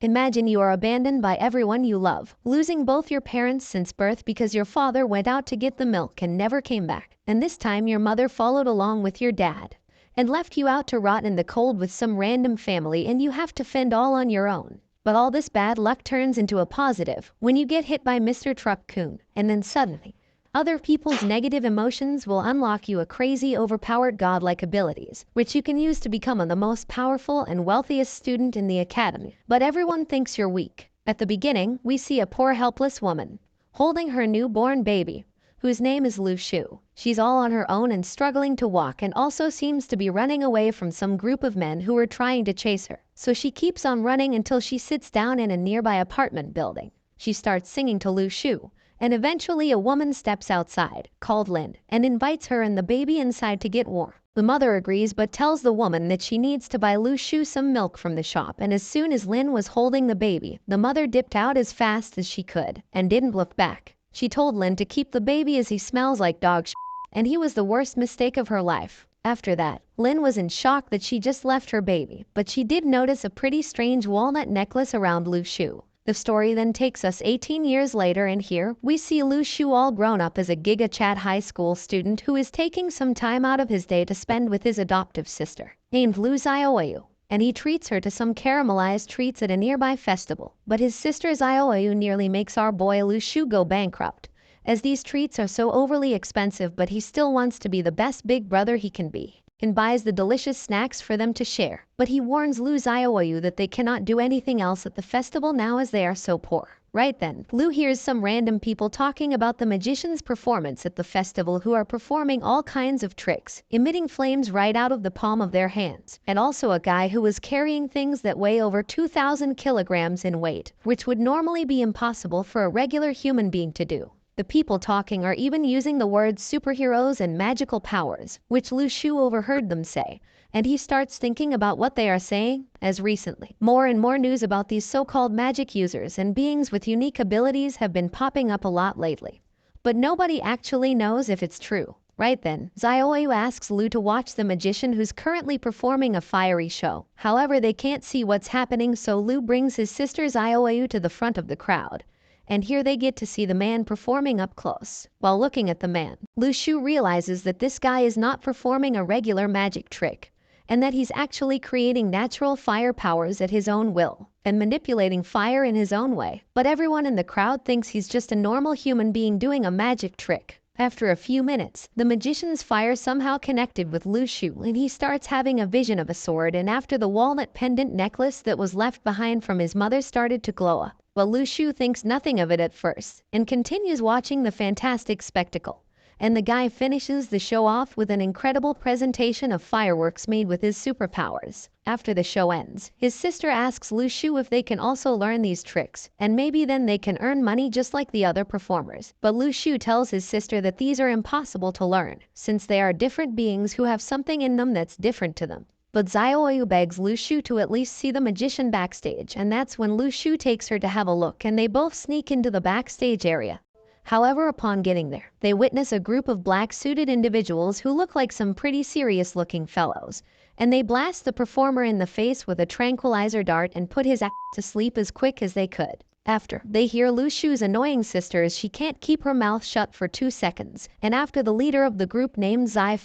Imagine you are abandoned by everyone you love, losing both your parents since birth because your father went out to get the milk and never came back. And this time your mother followed along with your dad and left you out to rot in the cold with some random family, and you have to fend all on your own. But all this bad luck turns into a positive when you get hit by Mr. Truck-kun, and then suddenly, other people's negative emotions will unlock you a crazy, overpowered godlike abilities, which you can use to become the most powerful and wealthiest student in the academy. But everyone thinks you're weak. At the beginning, we see a poor helpless woman holding her newborn baby, whose name is Lu Shu. She's all on her own and struggling to walk, and also seems to be running away from some group of men who are trying to chase her. So she keeps on running until she sits down in a nearby apartment building. She starts singing to Lu Shu, and eventually a woman steps outside, called Lin, and invites her and the baby inside to get warm. The mother agrees but tells the woman that she needs to buy Lu Shu some milk from the shop, and as soon as Lin was holding the baby, the mother dipped out as fast as she could and didn't look back. She told Lin to keep the baby as he smells like dog shit, and he was the worst mistake of her life. After that, Lin was in shock that she just left her baby, but she did notice a pretty strange walnut necklace around Lu Shu. The story then takes us 18 years later, and here we see Lu Shu all grown up as a Giga Chad high school student who is taking some time out of his day to spend with his adoptive sister, named Lu Xiao-yu, and he treats her to some caramelized treats at a nearby festival. But his sister Xiao-yu nearly makes our boy Lu Shu go bankrupt, as these treats are so overly expensive, but he still wants to be the best big brother he can be, and buys the delicious snacks for them to share. But he warns Lu Xiao-yu that they cannot do anything else at the festival now as they are so poor. Right then, Lu hears some random people talking about the magician's performance at the festival, who are performing all kinds of tricks, emitting flames right out of the palm of their hands, and also a guy who was carrying things that weigh over 2,000 kilograms in weight, which would normally be impossible for a regular human being to do. The people talking are even using the words superheroes and magical powers, which Lu Shu overheard them say, and he starts thinking about what they are saying, as recently more and more news about these so-called magic users and beings with unique abilities have been popping up a lot lately. But nobody actually knows if it's true. Right then, Xiaoyu asks Lu to watch the magician who's currently performing a fiery show. However, they can't see what's happening, so Lu brings his sister Xiaoyu to the front of the crowd, and here they get to see the man performing up close. While looking at the man, Lu Shu realizes that this guy is not performing a regular magic trick, and that he's actually creating natural fire powers at his own will, and manipulating fire in his own way. But everyone in the crowd thinks he's just a normal human being doing a magic trick. After a few minutes, the magician's fire somehow connected with Lu Shu, and he starts having a vision of a sword, and after the walnut pendant necklace that was left behind from his mother started to glow up. But Lu Shu thinks nothing of it at first, and continues watching the fantastic spectacle. And the guy finishes the show off with an incredible presentation of fireworks made with his superpowers. After the show ends, his sister asks Lu Shu if they can also learn these tricks, and maybe then they can earn money just like the other performers. But Lu Shu tells his sister that these are impossible to learn, since they are different beings who have something in them that's different to them. But Xiaoyu begs Lu Shu to at least see the magician backstage, and that's when Lu Shu takes her to have a look, and they both sneak into the backstage area. However, upon getting there, they witness a group of black-suited individuals who look like some pretty serious-looking fellows, and they blast the performer in the face with a tranquilizer dart and put his ass to sleep as quick as they could. After, they hear Lu Shu's annoying sister as she can't keep her mouth shut for 2 seconds, and after the leader of the group named Zai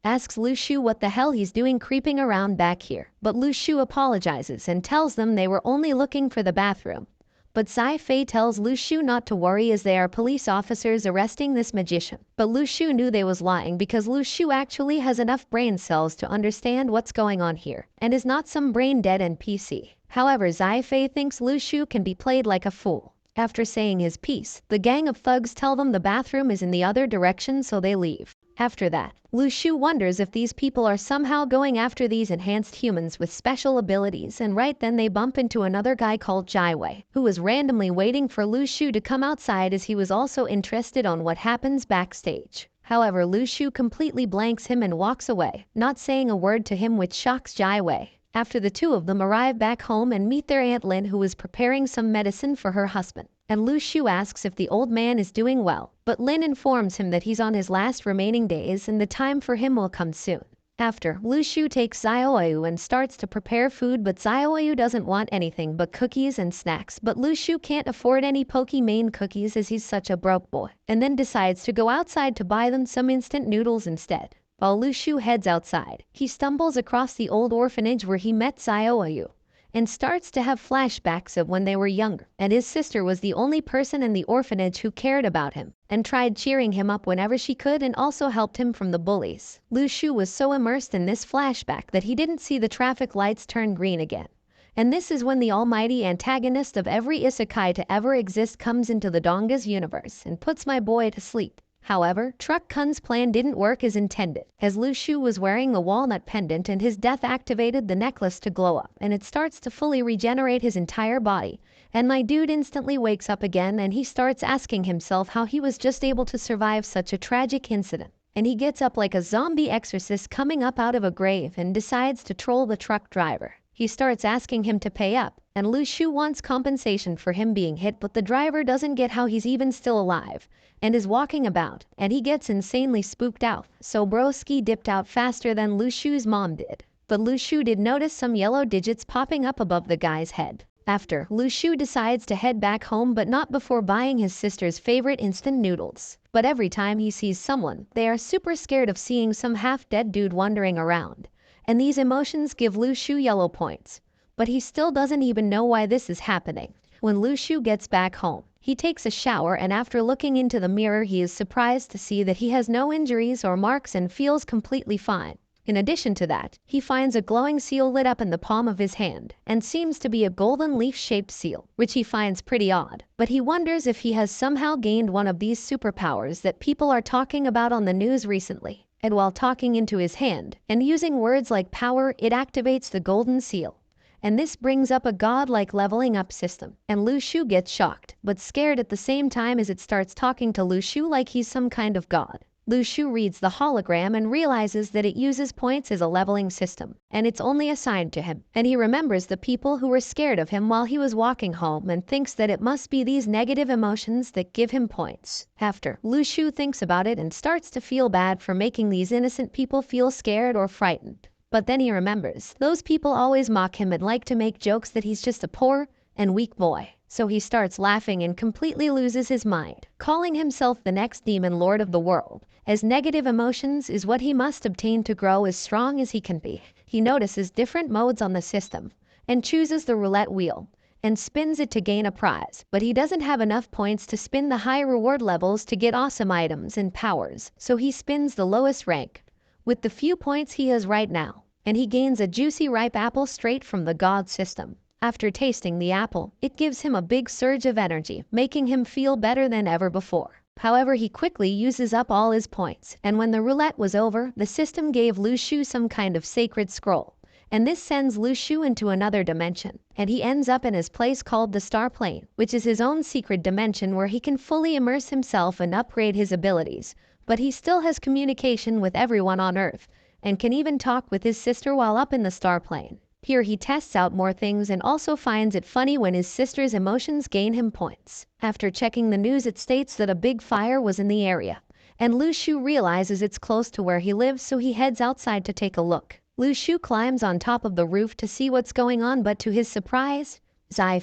asks Lu Shu what the hell he's doing creeping around back here. But Lu Shu apologizes and tells them they were only looking for the bathroom. But Zai tells Lu Shu not to worry, as they are police officers arresting this magician. But Lu Shu knew they was lying, because Lu Shu actually has enough brain cells to understand what's going on here, and is not some brain-dead NPC. However, Zai thinks Lu Shu can be played like a fool. After saying his piece, the gang of thugs tell them the bathroom is in the other direction, so they leave. After that, Lu Shu wonders if these people are somehow going after these enhanced humans with special abilities, and right then they bump into another guy called Jaiwei, who was randomly waiting for Lu Shu to come outside, as he was also interested on what happens backstage. However, Lu Shu completely blanks him and walks away, not saying a word to him, which shocks Jaiwei. After the two of them arrive back home and meet their Aunt Lin, who is preparing some medicine for her husband, and Lu Shu asks if the old man is doing well, but Lin informs him that he's on his last remaining days and the time for him will come soon. After, Lu Shu takes Xiaoyu and starts to prepare food, but Xiaoyu doesn't want anything but cookies and snacks, but Lu Shu can't afford any Pokimane cookies as he's such a broke boy, and then decides to go outside to buy them some instant noodles instead. While Lu Shu heads outside, he stumbles across the old orphanage where he met Xiaoyu, and starts to have flashbacks of when they were younger, and his sister was the only person in the orphanage who cared about him, and tried cheering him up whenever she could and also helped him from the bullies. Lu Shu was so immersed in this flashback that he didn't see the traffic lights turn green again. And this is when the almighty antagonist of every isekai to ever exist comes into the Donga's universe and puts my boy to sleep. However, Truck Kun's plan didn't work as intended, as Lu Shu was wearing the walnut pendant and his death activated the necklace to glow up, and it starts to fully regenerate his entire body. And my dude instantly wakes up again and he starts asking himself how he was just able to survive such a tragic incident. And he gets up like a zombie exorcist coming up out of a grave and decides to troll the truck driver. He starts asking him to pay up, and Lu Shu wants compensation for him being hit, but the driver doesn't get how he's even still alive and is walking about, and he gets insanely spooked out, so Broski dipped out faster than Lu Shu's mom did. But Lu Shu did notice some yellow digits popping up above the guy's head. After, Lu Shu decides to head back home, but not before buying his sister's favorite instant noodles. But every time he sees someone, they are super scared of seeing some half-dead dude wandering around. And these emotions give Lu Shu yellow points. But he still doesn't even know why this is happening. When Lu Shu gets back home, he takes a shower, and after looking into the mirror he is surprised to see that he has no injuries or marks and feels completely fine. In addition to that, he finds a glowing seal lit up in the palm of his hand, and seems to be a golden leaf-shaped seal, which he finds pretty odd. But he wonders if he has somehow gained one of these superpowers that people are talking about on the news recently. And while talking into his hand, and using words like power, it activates the golden seal. And this brings up a godlike leveling up system, and Lu Shu gets shocked, but scared at the same time as it starts talking to Lu Shu like he's some kind of god. Lu Shu reads the hologram and realizes that it uses points as a leveling system, and it's only assigned to him. And he remembers the people who were scared of him while he was walking home and thinks that it must be these negative emotions that give him points. After, Lu Shu thinks about it and starts to feel bad for making these innocent people feel scared or frightened. But then he remembers, those people always mock him and like to make jokes that he's just a poor and weak boy. So he starts laughing and completely loses his mind, calling himself the next demon lord of the world, as negative emotions is what he must obtain to grow as strong as he can be. He notices different modes on the system, and chooses the roulette wheel, and spins it to gain a prize, but he doesn't have enough points to spin the high reward levels to get awesome items and powers, so he spins the lowest rank, with the few points he has right now, and he gains a juicy ripe apple straight from the god system. After tasting the apple, it gives him a big surge of energy, making him feel better than ever before. However, he quickly uses up all his points, and when the roulette was over, the system gave Lu Shu some kind of sacred scroll, and this sends Lu Shu into another dimension, and he ends up in his place called the Star Plane, which is his own secret dimension where he can fully immerse himself and upgrade his abilities, but he still has communication with everyone on Earth, and can even talk with his sister while up in the Star Plane. Here he tests out more things and also finds it funny when his sister's emotions gain him points. After checking the news, it states that a big fire was in the area, and Lu Shu realizes it's close to where he lives, so he heads outside to take a look. Lu Shu climbs on top of the roof to see what's going on, but to his surprise, Zai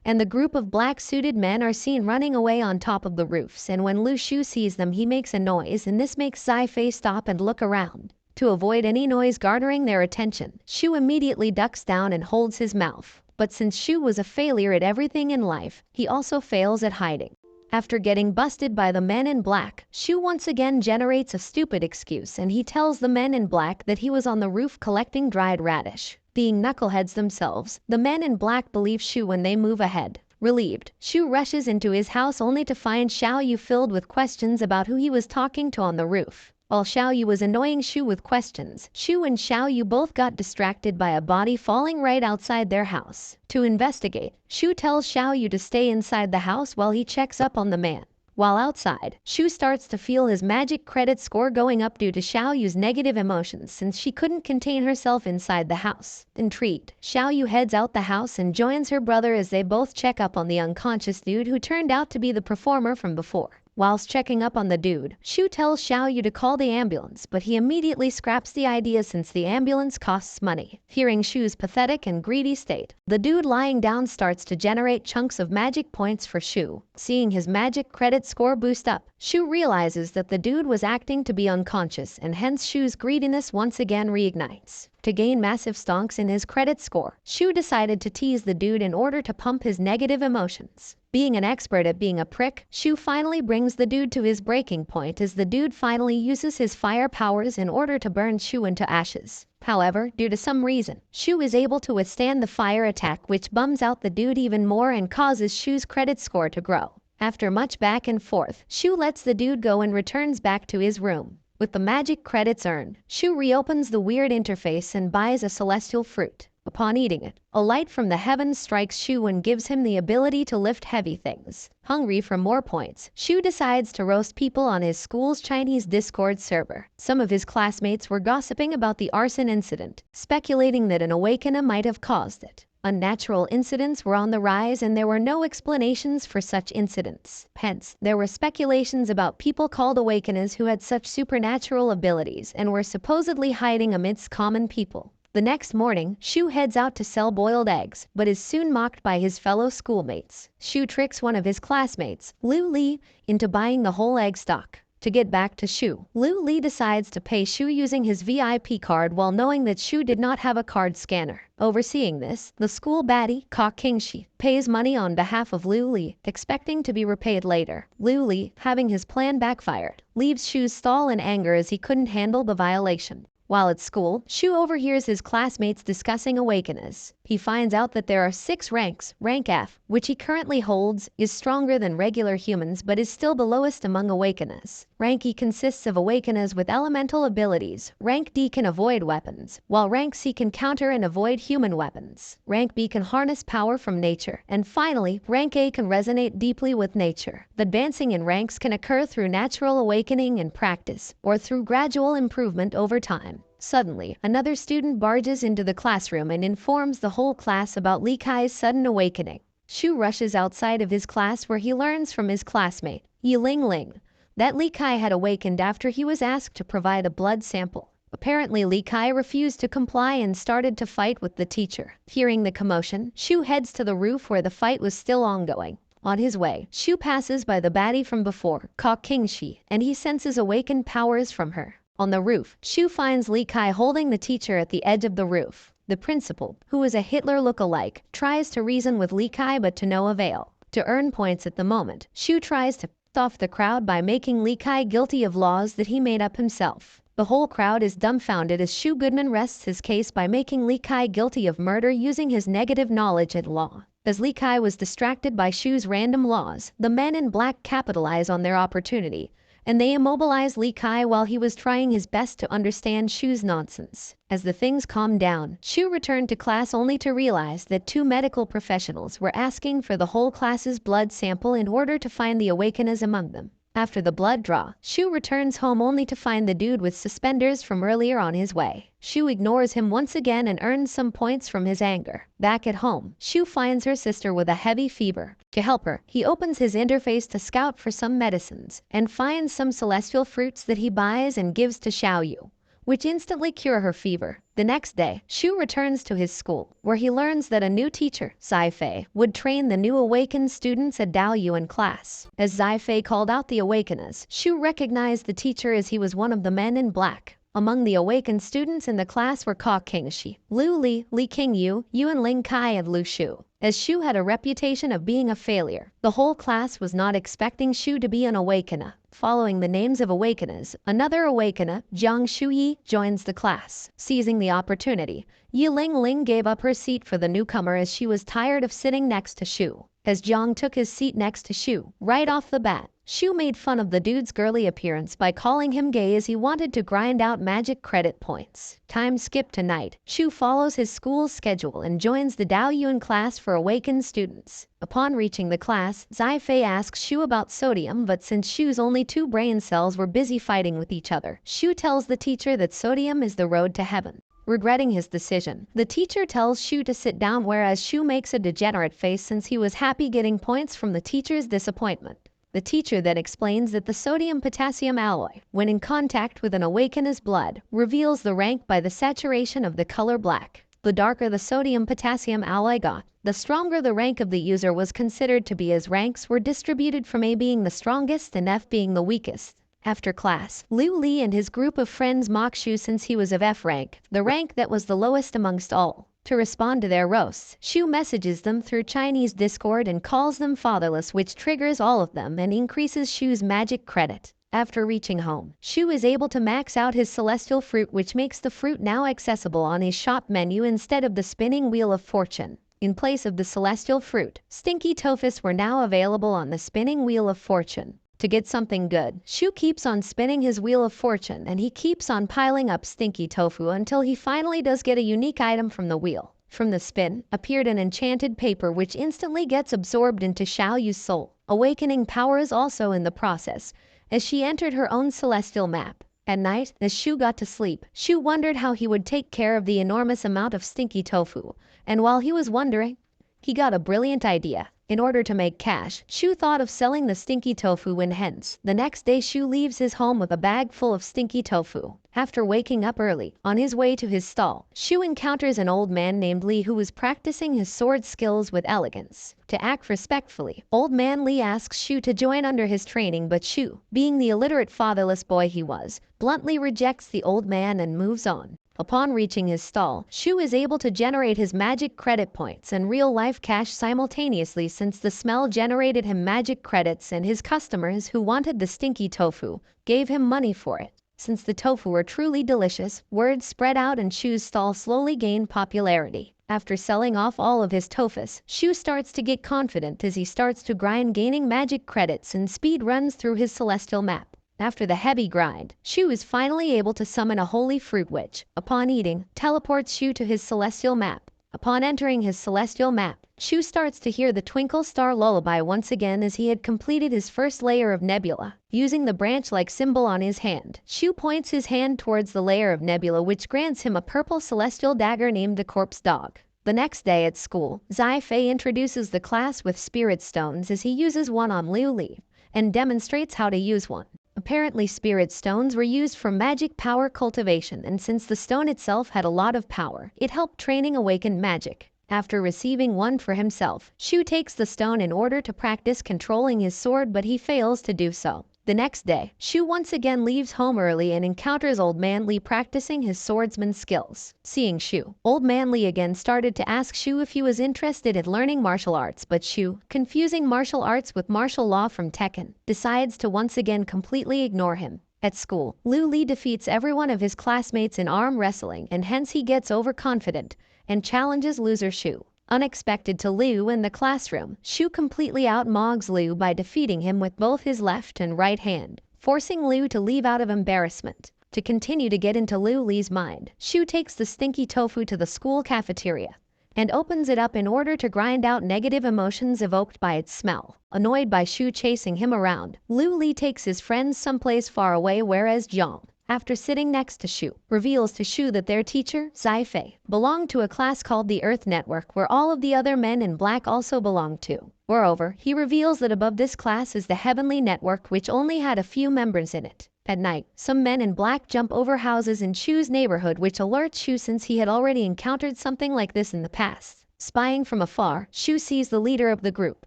and the group of black-suited men are seen running away on top of the roofs, and when Lu Shu sees them he makes a noise, and this makes Zai stop and look around. To avoid any noise garnering their attention, Shu immediately ducks down and holds his mouth. But since Shu was a failure at everything in life, he also fails at hiding. After getting busted by the men in black, Shu once again generates a stupid excuse, and he tells the men in black that he was on the roof collecting dried radish. Being knuckleheads themselves, the men in black believe Shu when they move ahead. Relieved, Shu rushes into his house only to find Xiao-yu filled with questions about who he was talking to on the roof. While Xiao-yu was annoying Shu with questions, Shu and Xiao-yu both got distracted by a body falling right outside their house. To investigate, Shu tells Xiao-yu to stay inside the house while he checks up on the man. While outside, Shu starts to feel his magic credit score going up due to Xiao-yu's negative emotions since she couldn't contain herself inside the house. Intrigued, Xiao-yu heads out the house and joins her brother as they both check up on the unconscious dude who turned out to be the performer from before. Whilst checking up on the dude, Shu tells Xiao-yu to call the ambulance, but he immediately scraps the idea since the ambulance costs money. Fearing Shu's pathetic and greedy state, the dude lying down starts to generate chunks of magic points for Shu. Seeing his magic credit score boost up, Shu realizes that the dude was acting to be unconscious, and hence Shu's greediness once again reignites. To gain massive stonks in his credit score, Shu decided to tease the dude in order to pump his negative emotions. Being an expert at being a prick, Shu finally brings the dude to his breaking point as the dude finally uses his fire powers in order to burn Shu into ashes. However, due to some reason, Shu is able to withstand the fire attack, which bums out the dude even more and causes Shu's credit score to grow. After much back and forth, Shu lets the dude go and returns back to his room. With the magic credits earned, Shu reopens the weird interface and buys a celestial fruit. Upon eating it, a light from the heavens strikes Shu and gives him the ability to lift heavy things. Hungry for more points, Shu decides to roast people on his school's Chinese Discord server. Some of his classmates were gossiping about the arson incident, speculating that an awakener might have caused it. Unnatural incidents were on the rise and there were no explanations for such incidents. Hence, there were speculations about people called awakeners who had such supernatural abilities and were supposedly hiding amidst common people. The next morning, Shu heads out to sell boiled eggs, but is soon mocked by his fellow schoolmates. Shu tricks one of his classmates, Lu Li, into buying the whole egg stock. To get back to Shu, Lu Li decides to pay Shu using his VIP card while knowing that Shu did not have a card scanner. Overseeing this, the school baddie, Ka Kingshi, pays money on behalf of Lu Li, expecting to be repaid later. Lu Li, having his plan backfired, leaves Shu's stall in anger as he couldn't handle the violation. While at school, Shu overhears his classmates discussing awakeners. He finds out that there are 6 ranks. Rank F, which he currently holds, is stronger than regular humans but is still the lowest among awakeners. Rank E consists of awakeners with elemental abilities. Rank D can avoid weapons, while Rank C can counter and avoid human weapons. Rank B can harness power from nature. And finally, Rank A can resonate deeply with nature. The advancing in ranks can occur through natural awakening and practice, or through gradual improvement over time. Suddenly, another student barges into the classroom and informs the whole class about Li Kai's sudden awakening. Shu rushes outside of his class where he learns from his classmate, Yi Ling Ling, that Li Kai had awakened after he was asked to provide a blood sample. Apparently, Li Kai refused to comply and started to fight with the teacher. Hearing the commotion, Shu heads to the roof where the fight was still ongoing. On his way, Shu passes by the baddie from before, Ka Kingshi, and he senses awakened powers from her. On the roof, Shu finds Li Kai holding the teacher at the edge of the roof. The principal, who is a Hitler look-alike, tries to reason with Li Kai but to no avail. To earn points at the moment, Shu tries to piss off the crowd by making Li Kai guilty of laws that he made up himself. The whole crowd is dumbfounded as Shu Goodman rests his case by making Li Kai guilty of murder using his negative knowledge at law. As Li Kai was distracted by Shu's random laws, the men in black capitalize on their opportunity, and they immobilized Li Kai while he was trying his best to understand Shu's nonsense. As the things calmed down, Shu returned to class only to realize that 2 medical professionals were asking for the whole class's blood sample in order to find the awakeners among them. After the blood draw, Shu returns home only to find the dude with suspenders from earlier on his way. Shu ignores him once again and earns some points from his anger. Back at home, Shu finds her sister with a heavy fever. To help her, he opens his interface to scout for some medicines and finds some celestial fruits that he buys and gives to Xiao-yu, which instantly cure her fever. The next day, Shu returns to his school, where he learns that a new teacher, Zai-Fei, would train the new awakened students at Daoyuan class. As Zai-Fei called out the awakeners, Shu recognized the teacher as he was one of the men in black. Among the awakened students in the class were Ka Kingshi, Lu Li, Li Qingyu, Yuan Ling Kai, and Lu Shu. As Shu had a reputation of being a failure, the whole class was not expecting Shu to be an awakener. Following the names of awakeners, another awakener, Jiang Shuyi, joins the class. Seizing the opportunity, Yi Ling Ling gave up her seat for the newcomer as she was tired of sitting next to Shu. As Jiang took his seat next to Shu, right off the bat, Shu made fun of the dude's girly appearance by calling him gay as he wanted to grind out magic credit points. Time skipped to night. Shu follows his school's schedule and joins the Daoyuan class for awakened students. Upon reaching the class, Zai-Fei asks Shu about sodium, but since Shu's only 2 brain cells were busy fighting with each other, Shu tells the teacher that sodium is the road to heaven. Regretting his decision, the teacher tells Shu to sit down, whereas Shu makes a degenerate face since he was happy getting points from the teacher's disappointment. The teacher then explains that the sodium-potassium alloy, when in contact with an awakener's blood, reveals the rank by the saturation of the color black. The darker the sodium-potassium alloy got, the stronger the rank of the user was considered to be, as ranks were distributed from A being the strongest and F being the weakest. After class, Liu Li and his group of friends mock Shu since he was of F rank, the rank that was the lowest amongst all. To respond to their roasts, Shu messages them through Chinese Discord and calls them fatherless, which triggers all of them and increases Shu's magic credit. After reaching home, Shu is able to max out his celestial fruit, which makes the fruit now accessible on his shop menu instead of the spinning wheel of fortune. In place of the celestial fruit, stinky toffus were now available on the spinning wheel of fortune. To get something good, Shu keeps on spinning his wheel of fortune and he keeps on piling up stinky tofu until he finally does get a unique item from the wheel. From the spin, appeared an enchanted paper which instantly gets absorbed into Xiao-yu's soul. Awakening power is also in the process, as she entered her own celestial map. At night, as Shu got to sleep, Shu wondered how he would take care of the enormous amount of stinky tofu, and while he was wondering, he got a brilliant idea. In order to make cash, Shu thought of selling the stinky tofu, and hence, the next day Shu leaves his home with a bag full of stinky tofu. After waking up early, on his way to his stall, Shu encounters an old man named Li who is practicing his sword skills with elegance. To act respectfully, old man Li asks Shu to join under his training, but Shu, being the illiterate fatherless boy he was, bluntly rejects the old man and moves on. Upon reaching his stall, Shu is able to generate his magic credit points and real-life cash simultaneously, since the smell generated him magic credits and his customers who wanted the stinky tofu gave him money for it. Since the tofu were truly delicious, word spread out and Shu's stall slowly gained popularity. After selling off all of his toffus, Shu starts to get confident as he starts to grind, gaining magic credits and speed runs through his celestial map. After the heavy grind, Shu is finally able to summon a holy fruit which, upon eating, teleports Shu to his celestial map. Upon entering his celestial map, Shu starts to hear the twinkle star lullaby once again as he had completed his first layer of nebula. Using the branch-like symbol on his hand, Shu points his hand towards the layer of nebula, which grants him a purple celestial dagger named the Corpse Dog. The next day at school, Zai Fei introduces the class with spirit stones as he uses one on Liu Li and demonstrates how to use one. Apparently spirit stones were used for magic power cultivation, and since the stone itself had a lot of power, it helped training awakened magic. After receiving one for himself, Shu takes the stone in order to practice controlling his sword, but he fails to do so. The next day, Shu once again leaves home early and encounters Old Man Li practicing his swordsman skills. Seeing Shu, Old Man Li again started to ask Shu if he was interested in learning martial arts, but Shu, confusing martial arts with martial law from Tekken, decides to once again completely ignore him. At school, Liu Li defeats every one of his classmates in arm wrestling, and hence he gets overconfident and challenges loser Shu. Unexpected to Liu in the classroom, Shu completely outmogs Liu by defeating him with both his left and right hand, forcing Liu to leave out of embarrassment. To continue to get into Liu Li's mind, Shu takes the stinky tofu to the school cafeteria and opens it up in order to grind out negative emotions evoked by its smell. Annoyed by Shu chasing him around, Liu Li takes his friends someplace far away, whereas Zhang, after sitting next to Shu, reveals to Shu that their teacher, Zai Fei, belonged to a class called the Earth Network, where all of the other men in black also belonged to. Moreover, he reveals that above this class is the Heavenly Network, which only had a few members in it. At night, some men in black jump over houses in Shu's neighborhood, which alerts Shu since he had already encountered something like this in the past. Spying from afar, Shu sees the leader of the group,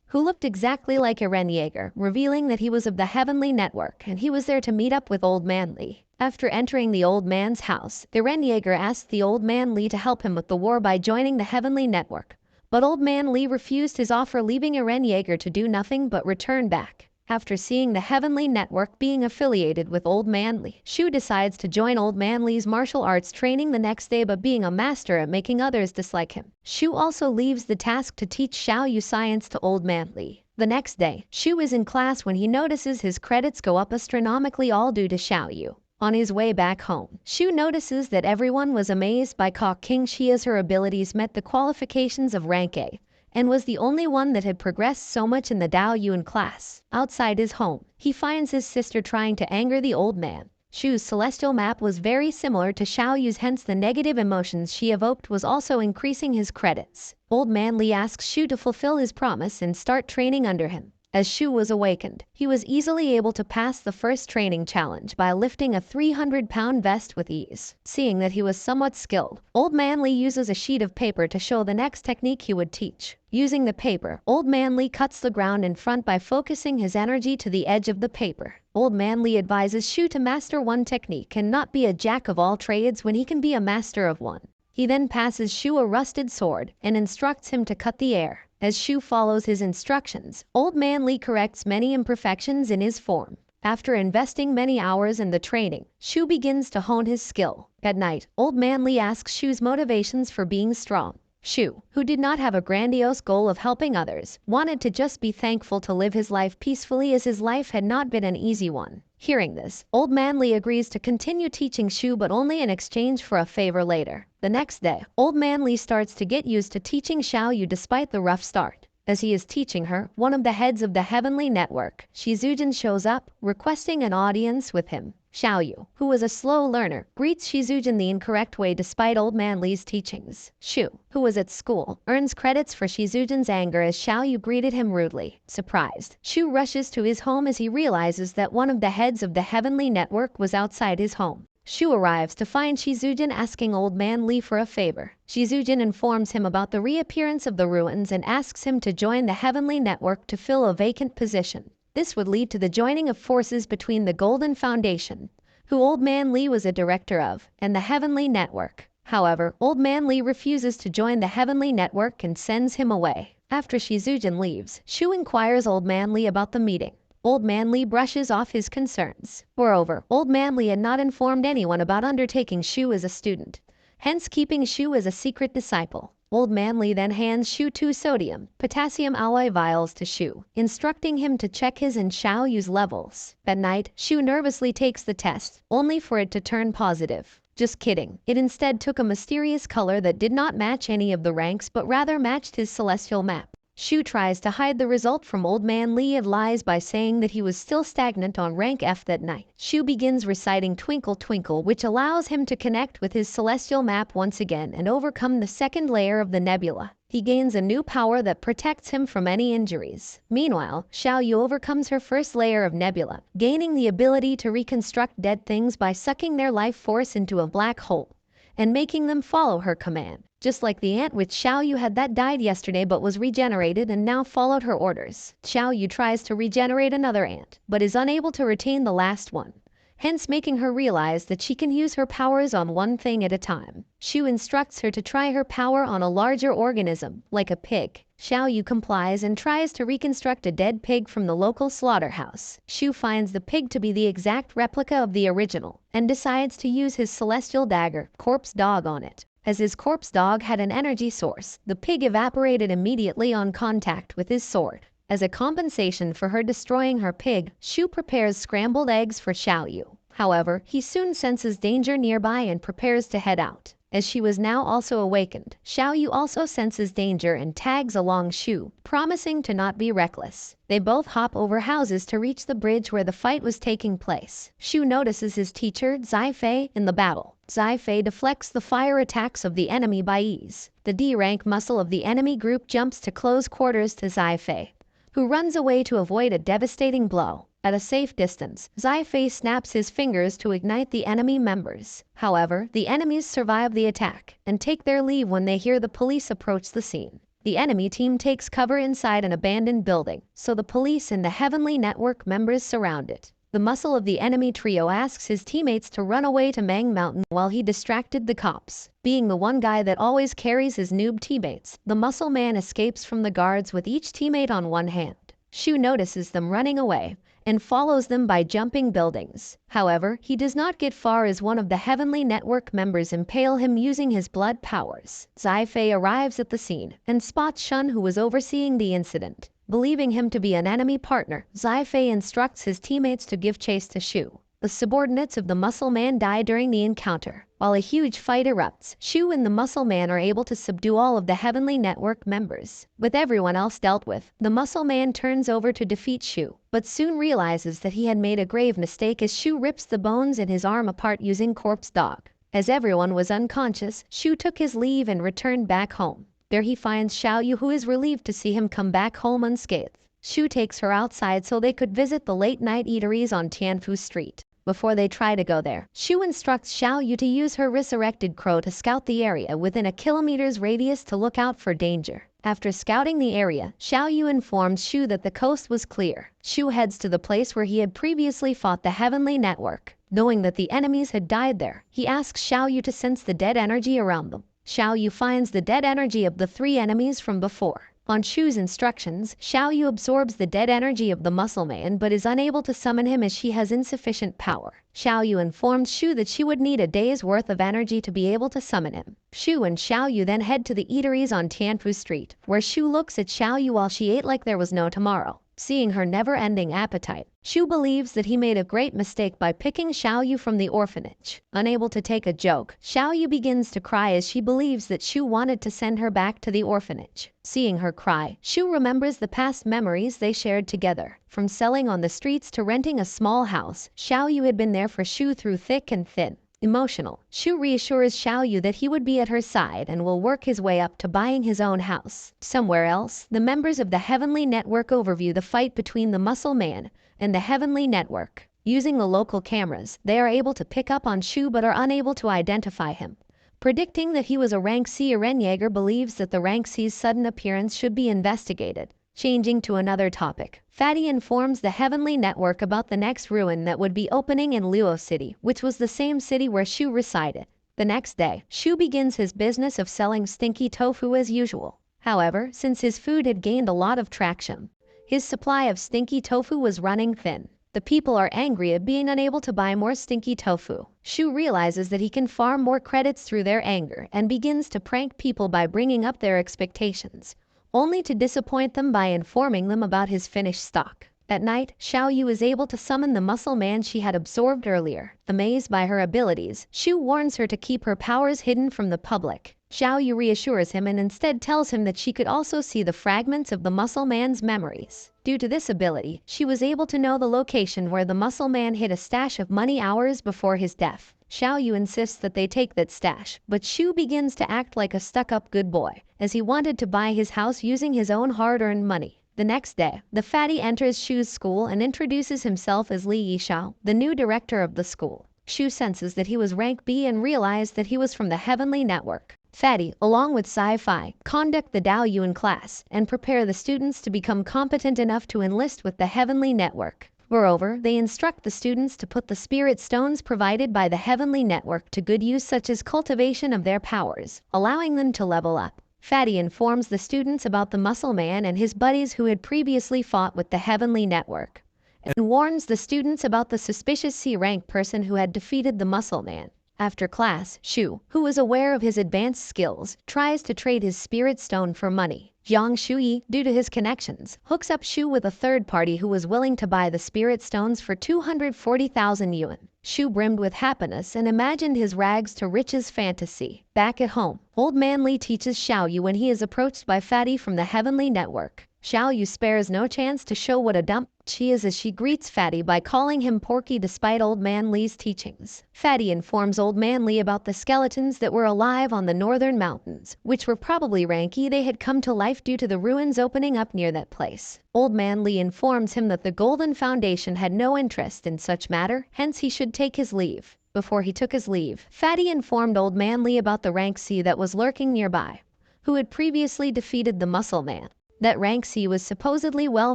who looked exactly like Eren Yeager, revealing that he was of the Heavenly Network and he was there to meet up with Old Man Li. After entering the old man's house, Eren Yeager asked the Old Man Li to help him with the war by joining the Heavenly Network, but Old Man Li refused his offer, leaving Eren Yeager to do nothing but return back. After seeing the Heavenly Network being affiliated with Old Man Li, Shu decides to join Old Man Li's martial arts training the next day, but being a master at making others dislike him. Shu also leaves the task to teach Xiao-yu science to Old Man Li. The next day, Shu is in class when he notices his credits go up astronomically, all due to Xiao-yu. On his way back home, Shu notices that everyone was amazed by Ka King Shi as her abilities met the qualifications of rank A, and was the only one that had progressed so much in the Dao Yuan class. Outside his home, he finds his sister trying to anger the old man. Shu's celestial map was very similar to Xiao-yu's, hence the negative emotions she evoked was also increasing his credits. Old Man Li asks Shu to fulfill his promise and start training under him. As Shu was awakened, he was easily able to pass the first training challenge by lifting a 300-pound vest with ease. Seeing that he was somewhat skilled, Old Man Li uses a sheet of paper to show the next technique he would teach. Using the paper, Old Man Li cuts the ground in front by focusing his energy to the edge of the paper. Old Man Li advises Shu to master one technique and not be a jack of all trades when he can be a master of one. He then passes Shu a rusted sword and instructs him to cut the air. As Shu follows his instructions, Old Man Li corrects many imperfections in his form. After investing many hours in the training, Shu begins to hone his skill. At night, Old Man Li asks Shu's motivations for being strong. Shu, who did not have a grandiose goal of helping others, wanted to just be thankful to live his life peacefully as his life had not been an easy one. Hearing this, Old Man Li agrees to continue teaching Shu but only in exchange for a favor later. The next day, Old Man Li starts to get used to teaching Xiao-yu despite the rough start. As he is teaching her, one of the heads of the Heavenly Network, Shizujin, shows up, requesting an audience with him. Xiao-yu, who was a slow learner, greets Shizujin the incorrect way despite Old Man Li's teachings. Shu, who was at school, earns credits for Shizujin's anger as Xiao-yu greeted him rudely. Surprised, Shu rushes to his home as he realizes that one of the heads of the Heavenly Network was outside his home. Shu arrives to find Shizujin asking Old Man Li for a favor. Shizujin informs him about the reappearance of the ruins and asks him to join the Heavenly Network to fill a vacant position. This would lead to the joining of forces between the Golden Foundation, who Old Man Li was a director of, and the Heavenly Network. However, Old Man Li refuses to join the Heavenly Network and sends him away. After Shizujin leaves, Shu inquires Old Man Li about the meeting. Old Man Li brushes off his concerns. Moreover, Old Man Li had not informed anyone about undertaking Shu as a student, hence keeping Shu as a secret disciple. Old Man Li then hands Shu 2 sodium, potassium alloy vials to Shu, instructing him to check his and Xiao-yu's levels. At night, Shu nervously takes the test, only for it to turn positive. Just kidding, it instead took a mysterious color that did not match any of the ranks but rather matched his celestial map. Shu tries to hide the result from Old Man Li and lies by saying that he was still stagnant on rank F that night. Shu begins reciting Twinkle Twinkle, which allows him to connect with his celestial map once again and overcome the second layer of the nebula. He gains a new power that protects him from any injuries. Meanwhile, Xiao-yu overcomes her first layer of nebula, gaining the ability to reconstruct dead things by sucking their life force into a black hole and making them follow her command. Just like the ant which Xiao-yu had that died yesterday but was regenerated and now followed her orders. Xiao-yu tries to regenerate another ant, but is unable to retain the last one, hence making her realize that she can use her powers on one thing at a time. Shu instructs her to try her power on a larger organism, like a pig. Xiao-yu complies and tries to reconstruct a dead pig from the local slaughterhouse. Shu finds the pig to be the exact replica of the original, and decides to use his celestial dagger, Corpse Dog, on it. As his corpse dog had an energy source, the pig evaporated immediately on contact with his sword. As a compensation for her destroying her pig, Shu prepares scrambled eggs for Xiao-yu. However, he soon senses danger nearby and prepares to head out. As she was now also awakened, Xiao-yu also senses danger and tags along Shu, promising to not be reckless. They both hop over houses to reach the bridge where the fight was taking place. Shu notices his teacher, Zai Fei, in the battle. Zai Fei deflects the fire attacks of the enemy by ease. The D-rank muscle of the enemy group jumps to close quarters to Zai Fei, who runs away to avoid a devastating blow. At a safe distance, Zai Fei snaps his fingers to ignite the enemy members. However, the enemies survive the attack and take their leave when they hear the police approach the scene. The enemy team takes cover inside an abandoned building, so the police and the Heavenly Network members surround it. The muscle of the enemy trio asks his teammates to run away to Mang Mountain while he distracted the cops. Being the one guy that always carries his noob teammates, the muscle man escapes from the guards with each teammate on one hand. Shu notices them running away and follows them by jumping buildings. However, he does not get far as one of the Heavenly Network members impale him using his blood powers. Zai Fei arrives at the scene and spots Shun, who was overseeing the incident. Believing him to be an enemy partner, Zai Fei instructs his teammates to give chase to Shu. The subordinates of the Muscle Man die during the encounter. While a huge fight erupts, Shu and the Muscle Man are able to subdue all of the Heavenly Network members. With everyone else dealt with, the Muscle Man turns over to defeat Shu, but soon realizes that he had made a grave mistake as Shu rips the bones in his arm apart using Corpse Dog. As everyone was unconscious, Shu took his leave and returned back home. There he finds Xiao-yu, who is relieved to see him come back home unscathed. Shu takes her outside so they could visit the late-night eateries on Tianfu Street. Before they try to go there, Shu instructs Xiao-yu to use her resurrected crow to scout the area within a kilometer's radius to look out for danger. After scouting the area, Xiao-yu informs Shu that the coast was clear. Shu heads to the place where he had previously fought the Heavenly Network. Knowing that the enemies had died there, he asks Xiao-yu to sense the dead energy around them. Xiao-yu finds the dead energy of the 3 enemies from before. On Shu's instructions, Xiao-yu absorbs the dead energy of the muscle man but is unable to summon him as she has insufficient power. Xiao-yu informs Shu that she would need a day's worth of energy to be able to summon him. Shu and Xiao-yu then head to the eateries on Tianfu Street, where Shu looks at Xiao-yu while she ate like there was no tomorrow. Seeing her never-ending appetite, Shu believes that he made a great mistake by picking Xiao-yu from the orphanage. Unable to take a joke, Xiao-yu begins to cry as she believes that Shu wanted to send her back to the orphanage. Seeing her cry, Shu remembers the past memories they shared together. From selling on the streets to renting a small house, Xiao-yu had been there for Shu through thick and thin. Emotional, Shu reassures Xiao-yu that he would be at her side and will work his way up to buying his own house. Somewhere else, the members of the Heavenly Network overview the fight between the Muscle Man and the Heavenly Network. Using the local cameras, they are able to pick up on Shu but are unable to identify him. Predicting that he was a Rank C, Erenjaeger believes that the Rank C's sudden appearance should be investigated. Changing to another topic, Fatty informs the Heavenly Network about the next ruin that would be opening in Luo City, which was the same city where Shu resided. The next day, Shu begins his business of selling stinky tofu as usual. However, since his food had gained a lot of traction, his supply of stinky tofu was running thin. The people are angry at being unable to buy more stinky tofu. Shu realizes that he can farm more credits through their anger and begins to prank people by bringing up their expectations, only to disappoint them by informing them about his finished stock. At night, Xiao-yu is able to summon the muscle man she had absorbed earlier. Amazed by her abilities, Shu warns her to keep her powers hidden from the public. Xiao-yu reassures him and instead tells him that she could also see the fragments of the muscle man's memories. Due to this ability, she was able to know the location where the muscle man hid a stash of money hours before his death. Xiao-yu insists that they take that stash, but Shu begins to act like a stuck-up good boy, as he wanted to buy his house using his own hard-earned money. The next day, the fatty enters Shu's school and introduces himself as Li Yishao, the new director of the school. Shu senses that he was rank B and realized that he was from the Heavenly Network. Fatty, along with Sci-Fi, conduct the Dao Yuan class and prepare the students to become competent enough to enlist with the Heavenly Network. Moreover, they instruct the students to put the spirit stones provided by the Heavenly Network to good use, such as cultivation of their powers, allowing them to level up. Fatty informs the students about the Muscle Man and his buddies who had previously fought with the Heavenly Network, and warns the students about the suspicious C-rank person who had defeated the Muscle Man. After class, Shu, who was aware of his advanced skills, tries to trade his spirit stone for money. Jiang Shuyi, due to his connections, hooks up Shu with a third party who was willing to buy the spirit stones for 240,000 yuan. Shu brimmed with happiness and imagined his rags to riches fantasy. Back at home, Old Man Li teaches Xiao-yu when he is approached by Fatty from the Heavenly Network. Xiao-yu spares no chance to show what a dump she is as she greets Fatty by calling him Porky despite Old Man Li's teachings. Fatty informs Old Man Li about the skeletons that were alive on the northern mountains, which were probably Ranky. They had come to life due to the ruins opening up near that place. Old Man Li informs him that the Golden Foundation had no interest in such matter, hence he should take his leave. Before he took his leave, Fatty informed Old Man Li about the Rank C that was lurking nearby, who had previously defeated the Muscle Man. That Rank C was supposedly well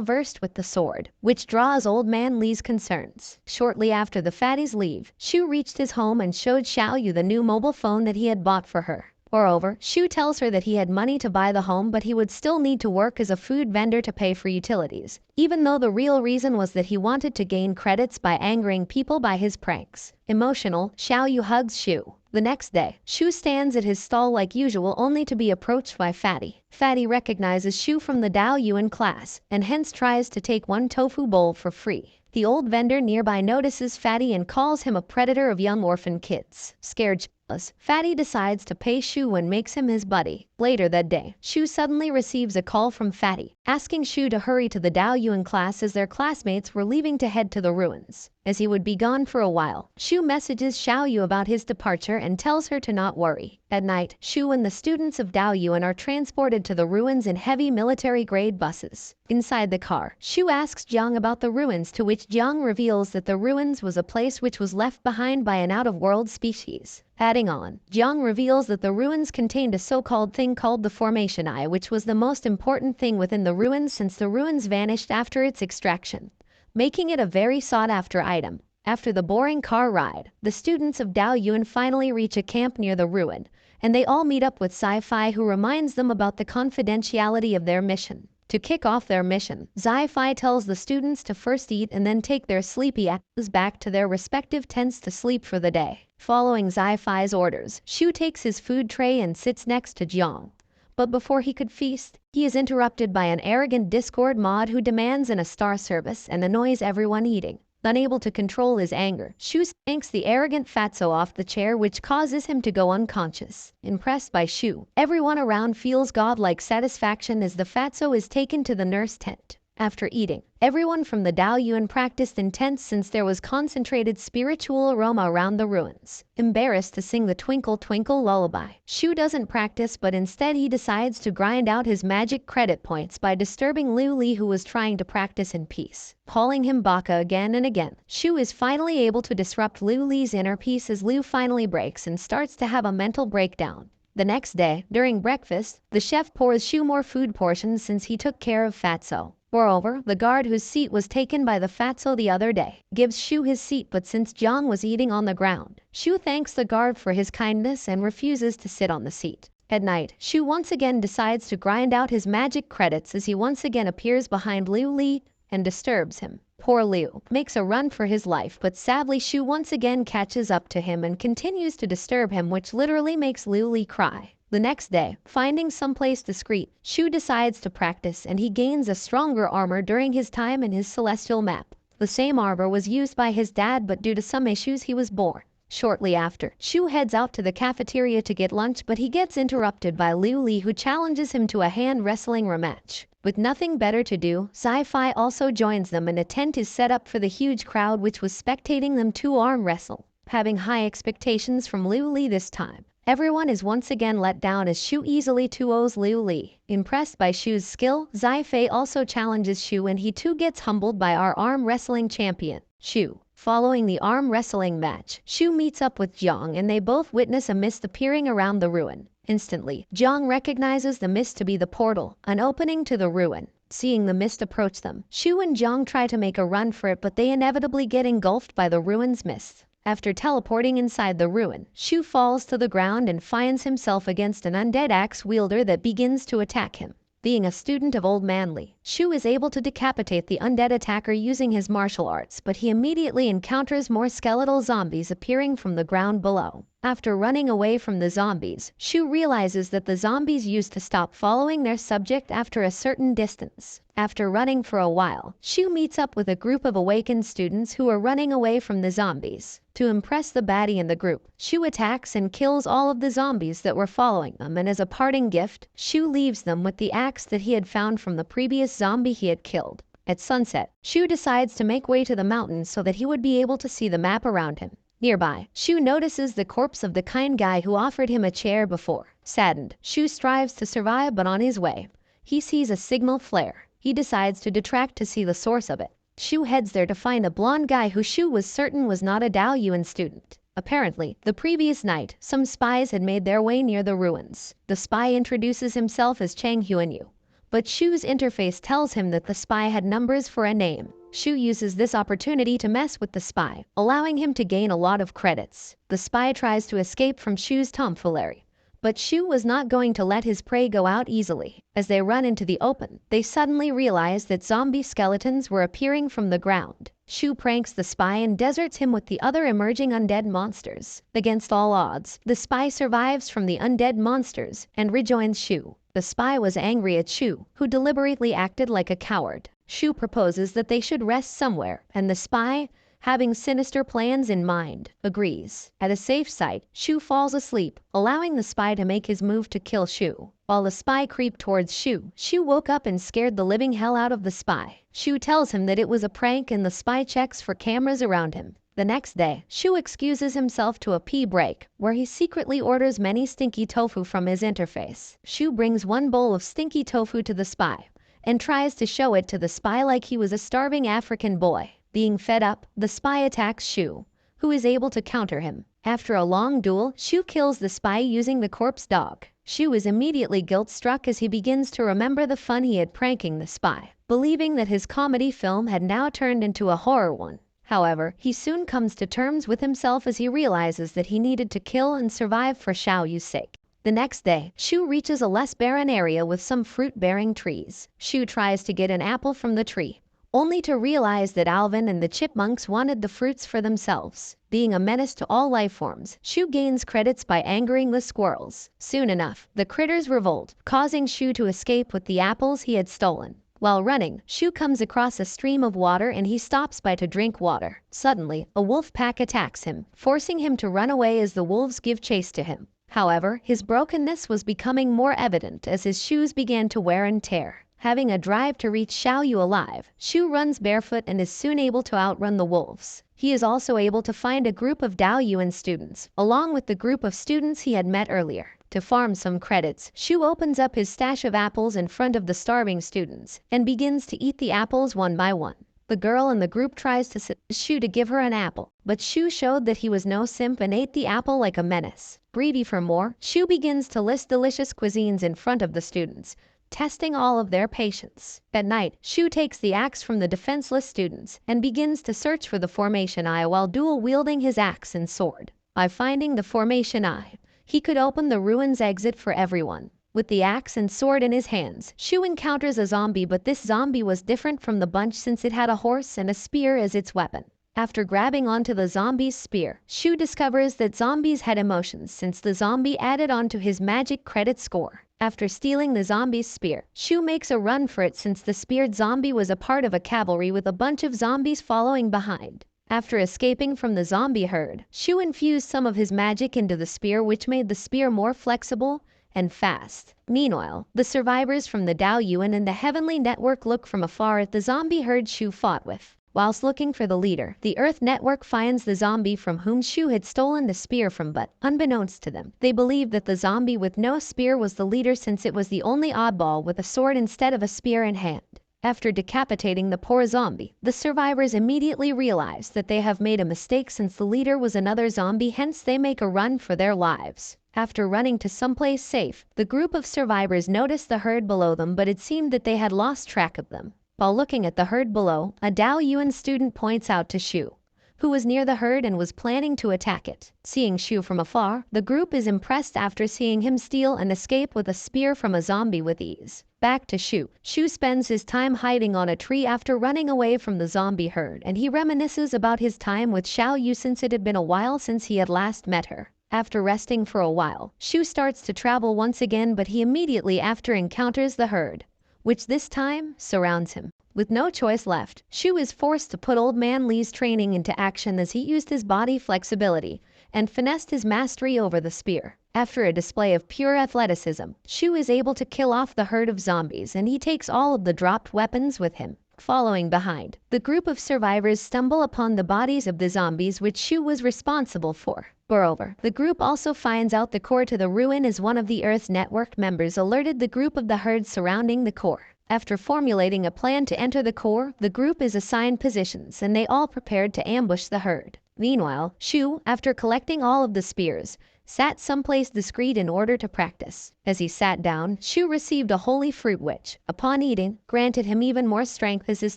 versed with the sword, which draws Old Man Li's concerns. Shortly after the Fatty's leave, Shu reached his home and showed Xiao-yu the new mobile phone that he had bought for her. Moreover, Shu tells her that he had money to buy the home but he would still need to work as a food vendor to pay for utilities, even though the real reason was that he wanted to gain credits by angering people by his pranks. Emotional, Xiao-yu hugs Shu. The next day, Shu stands at his stall like usual only to be approached by Fatty. Fatty recognizes Shu from the Dao Yuan class and hence tries to take one tofu bowl for free. The old vendor nearby notices Fatty and calls him a predator of young orphan kids. Scared shitless, Fatty decides to pay Shu and makes him his buddy. Later that day, Shu suddenly receives a call from Fatty, asking Shu to hurry to the Daoyuan class as their classmates were leaving to head to the ruins. As he would be gone for a while, Shu messages Xiao-yu about his departure and tells her to not worry. At night, Shu and the students of Daoyuan are transported to the ruins in heavy military-grade buses. Inside the car, Shu asks Jiang about the ruins, to which Jiang reveals that the ruins was a place which was left behind by an out-of-world species. Adding on, Jiang reveals that the ruins contained a so-called thing called the Formation Eye, which was the most important thing within the ruins since the ruins vanished after its extraction, making it a very sought-after item. After the boring car ride, the students of Daoyuan finally reach a camp near the ruin, and they all meet up with Sci-Fi, who reminds them about the confidentiality of their mission. To kick off their mission, Sci-Fi tells the students to first eat and then take their sleepy asses back to their respective tents to sleep for the day. Following Sci-Fi's orders, Shu takes his food tray and sits next to Jiang. But before he could feast, he is interrupted by an arrogant Discord mod who demands a star service and annoys everyone eating. Unable to control his anger, Shu yanks the arrogant Fatso off the chair, which causes him to go unconscious. Impressed by Shu, everyone around feels godlike satisfaction as the Fatso is taken to the nurse tent. After eating, everyone from the Daoyuan practiced in tents since there was concentrated spiritual aroma around the ruins. Embarrassed to sing the Twinkle Twinkle lullaby, Shu doesn't practice, but instead he decides to grind out his magic credit points by disturbing Lu Li, who was trying to practice in peace. Calling him Baka again and again, Shu is finally able to disrupt Lu Li's inner peace as Lu finally breaks and starts to have a mental breakdown. The next day, during breakfast, the chef pours Shu more food portions since he took care of Fatso. Moreover, the guard whose seat was taken by the Fatso the other day gives Shu his seat, but since Jiang was eating on the ground, Shu thanks the guard for his kindness and refuses to sit on the seat. At night, Shu once again decides to grind out his magic credits as he once again appears behind Lu Li and disturbs him. Poor Liu makes a run for his life, but sadly Shu once again catches up to him and continues to disturb him, which literally makes Lu Li cry. The next day, finding someplace discreet, Shu decides to practice, and he gains a stronger armor during his time in his celestial map. The same armor was used by his dad, but due to some issues he was born. Shortly after, Shu heads out to the cafeteria to get lunch, but he gets interrupted by Lu Li, who challenges him to a hand wrestling rematch. With nothing better to do, Sci-Fi also joins them, and a tent is set up for the huge crowd which was spectating them to arm wrestle. Having high expectations from Lu Li this time, everyone is once again let down as Shu easily 2-0s Lu Li. Impressed by Shu's skill, Sci-Fi also challenges Shu, and he too gets humbled by our arm wrestling champion, Shu. Following the arm wrestling match, Shu meets up with Jiang and they both witness a mist appearing around the ruin. Instantly, Jiang recognizes the mist to be the portal, an opening to the ruin. Seeing the mist approach them, Shu and Jiang try to make a run for it, but they inevitably get engulfed by the ruin's mist. After teleporting inside the ruin, Shu falls to the ground and finds himself against an undead axe wielder that begins to attack him. Being a student of Old Manly, Shu is able to decapitate the undead attacker using his martial arts, but he immediately encounters more skeletal zombies appearing from the ground below. After running away from the zombies, Shu realizes that the zombies used to stop following their subject after a certain distance. After running for a while, Shu meets up with a group of awakened students who are running away from the zombies. To impress the baddie in the group, Shu attacks and kills all of the zombies that were following them, and as a parting gift, Shu leaves them with the axe that he had found from the previous zombie he had killed. At sunset, Shu decides to make way to the mountains so that he would be able to see the map around him. Nearby, Shu notices the corpse of the kind guy who offered him a chair before. Saddened, Shu strives to survive, but on his way, he sees a signal flare. He decides to detract to see the source of it. Shu heads there to find a blonde guy who Shu was certain was not a Daoyuan student. Apparently, the previous night, some spies had made their way near the ruins. The spy introduces himself as Chang Huanyu, but Shu's interface tells him that the spy had numbers for a name. Shu uses this opportunity to mess with the spy, allowing him to gain a lot of credits. The spy tries to escape from Shu's tomfoolery, but Shu was not going to let his prey go out easily. As they run into the open, they suddenly realize that zombie skeletons were appearing from the ground. Shu pranks the spy and deserts him with the other emerging undead monsters. Against all odds, the spy survives from the undead monsters and rejoins Shu. The spy was angry at Shu, who deliberately acted like a coward. Shu proposes that they should rest somewhere, and the spy, having sinister plans in mind, agrees. At a safe site, Shu falls asleep, allowing the spy to make his move to kill Shu. While the spy creeped towards Shu, Shu woke up and scared the living hell out of the spy. Shu tells him that it was a prank and the spy checks for cameras around him. The next day, Shu excuses himself to a pee break, where he secretly orders many stinky tofu from his interface. Shu brings one bowl of stinky tofu to the spy, and tries to show it to the spy like he was a starving African boy. Being fed up, the spy attacks Shu, who is able to counter him. After a long duel, Shu kills the spy using the corpse dog. Shu is immediately guilt-struck as he begins to remember the fun he had pranking the spy, believing that his comedy film had now turned into a horror one. However, he soon comes to terms with himself as he realizes that he needed to kill and survive for Xiao-yu's sake. The next day, Shu reaches a less barren area with some fruit-bearing trees. Shu tries to get an apple from the tree, only to realize that Alvin and the chipmunks wanted the fruits for themselves. Being a menace to all life forms, Shu gains credits by angering the squirrels. Soon enough, the critters revolt, causing Shu to escape with the apples he had stolen. While running, Shu comes across a stream of water and he stops by to drink water. Suddenly, a wolf pack attacks him, forcing him to run away as the wolves give chase to him. However, his brokenness was becoming more evident as his shoes began to wear and tear. Having a drive to reach Xiao-yu alive, Shu runs barefoot and is soon able to outrun the wolves. He is also able to find a group of Daoyuan students, along with the group of students he had met earlier. To farm some credits, Shu opens up his stash of apples in front of the starving students, and begins to eat the apples one by one. The girl in the group tries to seduce Shu to give her an apple, but Shu showed that he was no simp and ate the apple like a menace. Greedy for more, Shu begins to list delicious cuisines in front of the students, testing all of their patience. At night, Shu takes the axe from the defenseless students and begins to search for the formation eye while dual-wielding his axe and sword. By finding the formation eye, he could open the ruins exit for everyone. With the axe and sword in his hands, Shu encounters a zombie, but this zombie was different from the bunch since it had a horse and a spear as its weapon. After grabbing onto the zombie's spear, Shu discovers that zombies had emotions since the zombie added onto his magic credit score. After stealing the zombie's spear, Shu makes a run for it since the speared zombie was a part of a cavalry with a bunch of zombies following behind. After escaping from the zombie herd, Shu infused some of his magic into the spear, which made the spear more flexible and fast. Meanwhile, the survivors from the Daoyuan and the Heavenly Network look from afar at the zombie herd Shu fought with. Whilst looking for the leader, the Earth Network finds the zombie from whom Shu had stolen the spear from, but, unbeknownst to them, they believed that the zombie with no spear was the leader since it was the only oddball with a sword instead of a spear in hand. After decapitating the poor zombie, the survivors immediately realize that they have made a mistake since the leader was another zombie, hence they make a run for their lives. After running to someplace safe, the group of survivors noticed the herd below them, but it seemed that they had lost track of them. While looking at the herd below, a Daoyuan student points out to Shu, who was near the herd and was planning to attack it. Seeing Shu from afar, the group is impressed after seeing him steal and escape with a spear from a zombie with ease. Back to Shu. Shu spends his time hiding on a tree after running away from the zombie herd, and he reminisces about his time with Xiao-yu since it had been a while since he had last met her. After resting for a while, Shu starts to travel once again, but he immediately after encounters the herd, which this time surrounds him. With no choice left, Shu is forced to put Old Man Li's training into action as he used his body flexibility and finessed his mastery over the spear. After a display of pure athleticism, Shu is able to kill off the herd of zombies and he takes all of the dropped weapons with him. Following behind, the group of survivors stumble upon the bodies of the zombies which Shu was responsible for. Moreover, the group also finds out the core to the ruin as one of the Earth Network members alerted the group of the herd surrounding the core. After formulating a plan to enter the core, the group is assigned positions and they all prepared to ambush the herd. Meanwhile, Shu, after collecting all of the spears, sat someplace discreet in order to practice. As he sat down, Shu received a holy fruit which, upon eating, granted him even more strength as his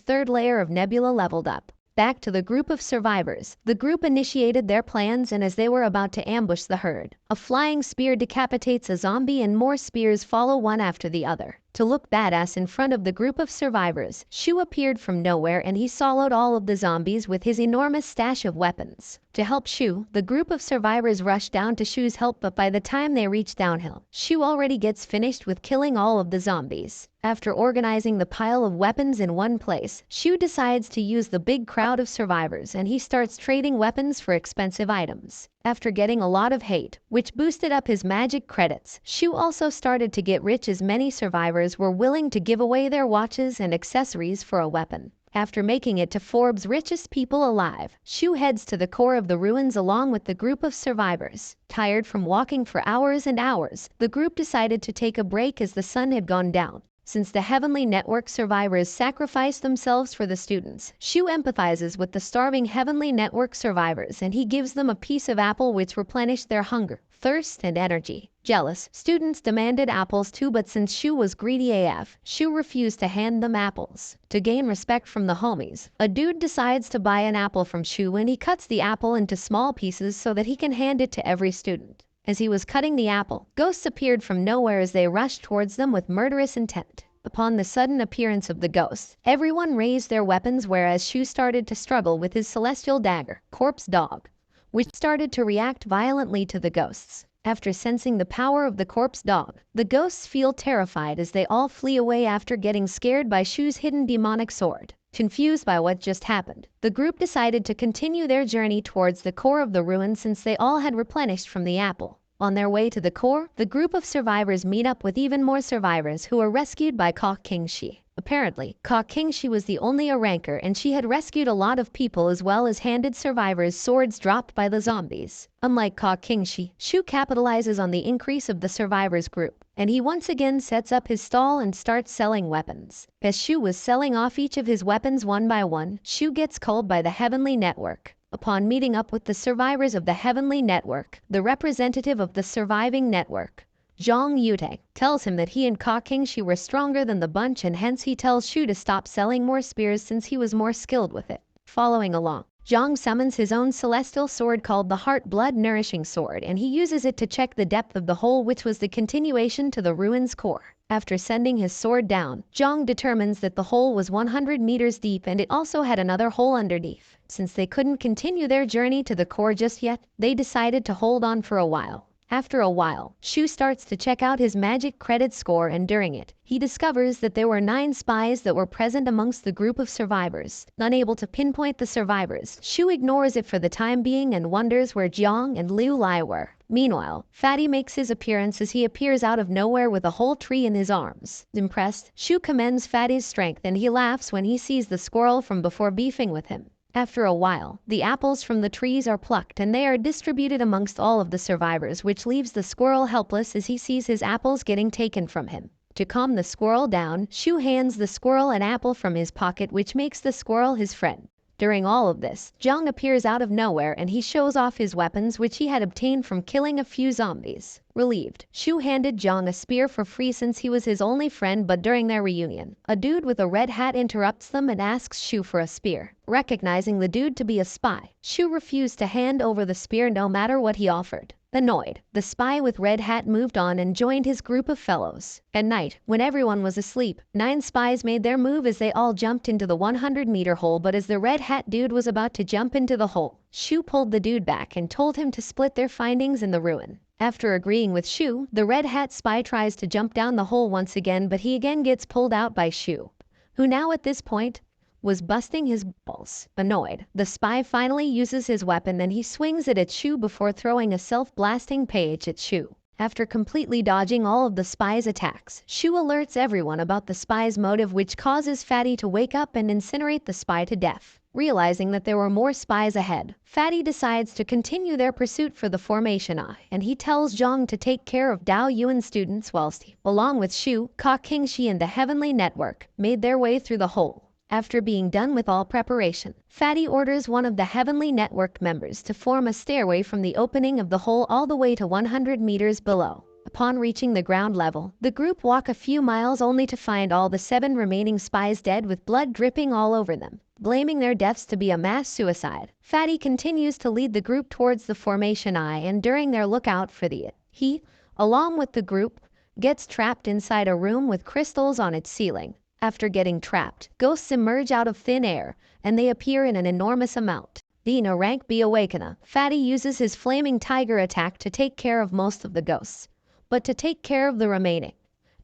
third layer of nebula leveled up. Back to the group of survivors, the group initiated their plans and as they were about to ambush the herd, a flying spear decapitates a zombie and more spears follow one after the other. to look badass in front of the group of survivors. Shu appeared from nowhere and he soloed all of the zombies with his enormous stash of weapons. To help Shu, the group of survivors rushed down to Shu's help, but by the time they reach downhill, Shu already gets finished with killing all of the zombies. After organizing the pile of weapons in one place, Shu decides to use the big crowd of survivors and he starts trading weapons for expensive items. After getting a lot of hate, which boosted up his magic credits, Shu also started to get rich as many survivors were willing to give away their watches and accessories for a weapon. After making it to Forbes' richest people alive, Shu heads to the core of the ruins along with the group of survivors. Tired from walking for hours and hours, the group decided to take a break as the sun had gone down. Since the Heavenly Network survivors sacrificed themselves for the students, Shu empathizes with the starving Heavenly Network survivors and he gives them a piece of apple which replenished their hunger, thirst, and energy. Jealous, students demanded apples too, but since Shu was greedy AF, Shu refused to hand them apples. To gain respect from the homies, a dude decides to buy an apple from Shu and he cuts the apple into small pieces so that he can hand it to every student. As he was cutting the apple, ghosts appeared from nowhere as they rushed towards them with murderous intent. Upon the sudden appearance of the ghosts, everyone raised their weapons, whereas Shu started to struggle with his celestial dagger, Corpse Dog, which started to react violently to the ghosts. After sensing the power of the Corpse Dog, the ghosts feel terrified as they all flee away after getting scared by Shu's hidden demonic sword. Confused by what just happened, the group decided to continue their journey towards the core of the ruin since they all had replenished from the apple. On their way to the core, the group of survivors meet up with even more survivors who were rescued by Ka Kingshi. Apparently, Ka Kingshi was the only ranker and she had rescued a lot of people as well as handed survivors swords dropped by the zombies. Unlike Ka Kingshi, Shu capitalizes on the increase of the survivors group, and he once again sets up his stall and starts selling weapons. As Shu was selling off each of his weapons one by one, Shu gets called by the Heavenly Network. Upon meeting up with the survivors of the Heavenly Network, the representative of the surviving network, Zhang Yute, tells him that he and Ka Kingshi were stronger than the bunch and hence he tells Shu to stop selling more spears since he was more skilled with it. Following along, Zhang summons his own celestial sword called the Heart Blood Nourishing Sword and he uses it to check the depth of the hole, which was the continuation to the ruin's core. After sending his sword down, Zhang determines that the hole was 100 meters deep and it also had another hole underneath. Since they couldn't continue their journey to the core just yet, they decided to hold on for a while. After a while, Shu starts to check out his magic credit score and during it, he discovers that there were 9 spies that were present amongst the group of survivors. Unable to pinpoint the survivors, Shu ignores it for the time being and wonders where Jiang and Liu Lai were. Meanwhile, Fatty makes his appearance as he appears out of nowhere with a whole tree in his arms. Impressed, Shu commends Fatty's strength and he laughs when he sees the squirrel from before beefing with him. After a while, the apples from the trees are plucked and they are distributed amongst all of the survivors, which leaves the squirrel helpless as he sees his apples getting taken from him. To calm the squirrel down, Shu hands the squirrel an apple from his pocket, which makes the squirrel his friend. During all of this, Zhang appears out of nowhere and he shows off his weapons which he had obtained from killing a few zombies. Relieved, Shu handed Zhang a spear for free since he was his only friend, but during their reunion, a dude with a red hat interrupts them and asks Shu for a spear. Recognizing the dude to be a spy, Shu refused to hand over the spear no matter what he offered. Annoyed, the spy with red hat moved on and joined his group of fellows. At night, when everyone was asleep, 9 spies made their move as they all jumped into the 100-meter hole, but as the red hat dude was about to jump into the hole, Shu pulled the dude back and told him to split their findings in the ruin. After agreeing with Shu, the red hat spy tries to jump down the hole once again, but he again gets pulled out by Shu, who now at this point was busting his balls. Annoyed, the spy finally uses his weapon and he swings it at Shu before throwing a self-blasting page at Shu. After completely dodging all of the spy's attacks, Shu alerts everyone about the spy's motive, which causes Fatty to wake up and incinerate the spy to death. Realizing that there were more spies ahead, Fatty decides to continue their pursuit for the Formation Eye, and he tells Zhang to take care of Dao Yuan students whilst he, along with Shu, Ka Kingshi and the Heavenly Network, made their way through the hole. After being done with all preparation, Fatty orders one of the Heavenly Network members to form a stairway from the opening of the hole all the way to 100 meters below. Upon reaching the ground level, the group walk a few miles only to find all the 7 remaining spies dead with blood dripping all over them. Blaming their deaths to be a mass suicide, Fatty continues to lead the group towards the Formation Eye, and during their lookout for he, along with the group, gets trapped inside a room with crystals on its ceiling. After getting trapped, ghosts emerge out of thin air, and they appear in an enormous amount. Being a rank B awakener, Fatty uses his flaming tiger attack to take care of most of the ghosts. But to take care of the remaining,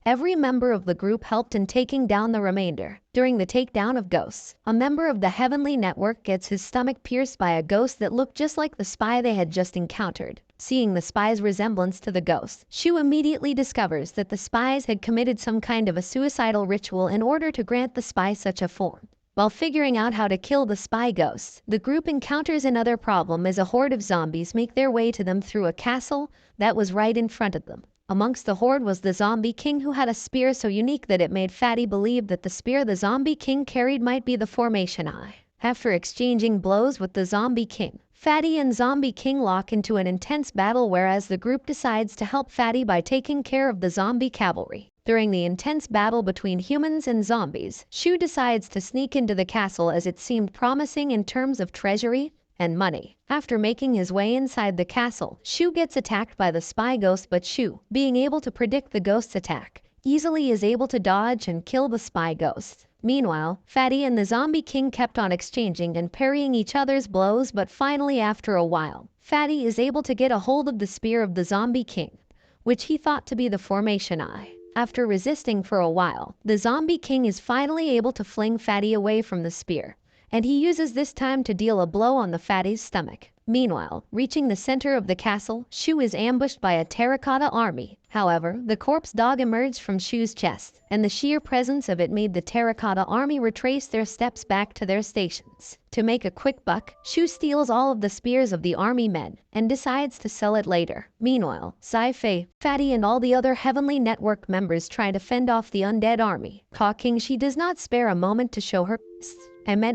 every member of the group helped in taking down the remainder. During the takedown of ghosts, a member of the Heavenly Network gets his stomach pierced by a ghost that looked just like the spy they had just encountered. Seeing the spy's resemblance to the ghost, Shu immediately discovers that the spies had committed some kind of a suicidal ritual in order to grant the spy such a form. While figuring out how to kill the spy ghosts, the group encounters another problem as a horde of zombies make their way to them through a castle that was right in front of them. Amongst the horde was the zombie king, who had a spear so unique that it made Fatty believe that the spear the zombie king carried might be the formation eye. After exchanging blows with the zombie king, Fatty and zombie king lock into an intense battle, whereas the group decides to help Fatty by taking care of the zombie cavalry. During the intense battle between humans and zombies, Shu decides to sneak into the castle as it seemed promising in terms of treasury and money. After making his way inside the castle, Shu gets attacked by the spy ghost, but Shu, being able to predict the ghost's attack, easily is able to dodge and kill the spy ghost. Meanwhile, Fatty and the zombie king kept on exchanging and parrying each other's blows, but finally after a while, Fatty is able to get a hold of the spear of the zombie king, which he thought to be the formation eye. After resisting for a while, the zombie king is finally able to fling Fatty away from the spear, and he uses this time to deal a blow on the Fatty's stomach. Meanwhile, reaching the center of the castle, Shu is ambushed by a terracotta army. However, the corpse dog emerged from Shu's chest, and the sheer presence of it made the terracotta army retrace their steps back to their stations. To make a quick buck, Shu steals all of the spears of the army men and decides to sell it later. Meanwhile, Sci-Fi, Fatty and all the other Heavenly Network members try to fend off the undead army. Talking, she does not spare a moment to show her